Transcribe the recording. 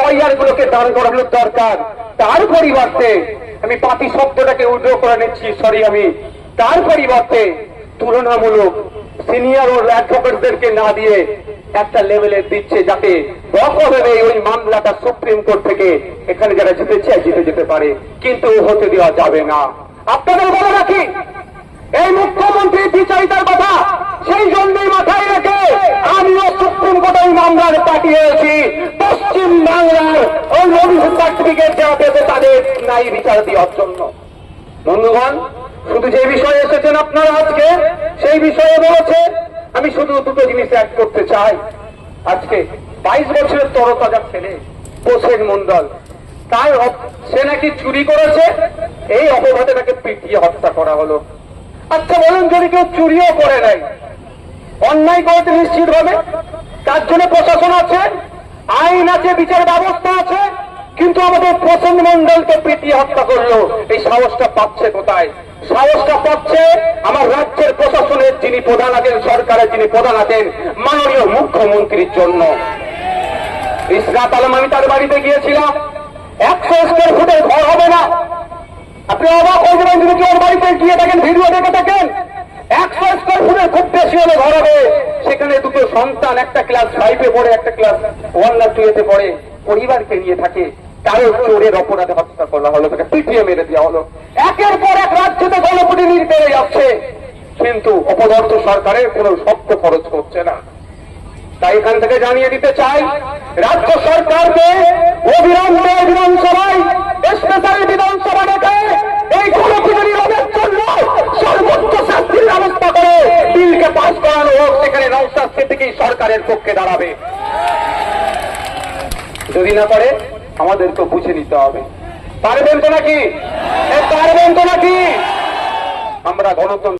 FIR গুলোকে দাঁড় করানোর দরকার। তার পরিবর্তে আমি পার্টি শব্দটাকে উইথড্র করে নিচ্ছি, সরি, আমি তার পরিবর্তে তুলনামূলক সিনিয়র ও অ্যাডভোকেটদেরকে না দিয়ে একটা লেভেলে দিচ্ছে, যাতে রকমভাবে ওই মামলাটা সুপ্রিম কোর্ট থেকে এখানে যারা জিতে চায় জিতে যেতে পারে, কিন্তু হতে দেওয়া যাবে না। আপনাদের বলে রাখি, এই মুখ্যমন্ত্রী বিচারিতার কথা সেই জন্যই মাথায় রেখে আমিও সুপ্রিম কোর্টে ওই মামলার পাঠিয়েছি, পশ্চিম বাংলার ওই অভিযোগ সার্টিফিকেট দেওয়া পেতে তাদের নাই বিচার দেওয়ার জন্য। বন্ধুগণ, শুধু যে বিষয়ে এসেছেন আপনারা আজকে সেই বিষয়ে বলেছে, আমি শুধু দুটো জিনিস অ্যাড করতে চাই। আজকে 22 বছরের তরতাজা ছেলে প্রসেন মন্ডল, তার সে নাকি চুরি করেছে, এই অপবাদে তাকে পিটিয়ে হত্যা করা হলো। আচ্ছা বলুন, যদি কেউ চুরিও করে নাই, অন্যায় করতে নিশ্চিত হবে, তার জন্য প্রশাসন আছে, আইন আছে, বিচার ব্যবস্থা আছে, কিন্তু আমাদের প্রসেন মন্ডলকে পিটিয়ে হত্যা করলো, এই সাহসটা পাচ্ছে কোথায়? সাহসটা পাচ্ছে আমার রাজ্যের প্রশাসনের যিনি প্রধান আছেন, সরকারের যিনি প্রধান আছেন, মাননীয় মুখ্যমন্ত্রীর জন্য। ইসরাত আলম, আমি তার বাড়িতে গিয়েছিলাম, 100 স্কয়ার ফুটের ঘর হবে না। আপনি অবাক হয়ে যাবেন যদি ওর বাড়িতে গিয়ে থাকেন, ভিডিও দেখে থাকেন। 100 স্কয়ার ফুটের খুব বেশি হলে ঘর হবে, সেখানে দুটো সন্তান, একটা ক্লাস 5-এ পড়ে, একটা ক্লাস 1 না 2-তে পড়ে, পরিবারকে নিয়ে থাকে, তারও চোরের অপরাধে হত্যা করা হলো, তাকে পিটিয়ে মেরে দেওয়া হলো। একের পর এক রাজ্যতে গণপ্রতিনিধি বেড়ে যাচ্ছে, কিন্তু অপদার্থ সরকারের কোনো শব্দ খরচ করছে না। তাই এখান থেকে জানিয়ে দিতে চাই, রাজ্য সরকারকে অবিলম্বে বিধানসভায় স্পেশাল বিধানসভা ডেকে এই গণপ্রতিনিধি রোধের জন্য সর্বোচ্চ শাস্তির ব্যবস্থা করে বিলকে পাস করানো হোক। সেখানে নওশাদ সিদ্দিকী সরকারের পক্ষে দাঁড়াবে। যদি না করে আমাদেরকে বুঝে নিতে হবে। পারবেন তো নাকি? পারবেন তো নাকি? আমরা গণতন্ত্র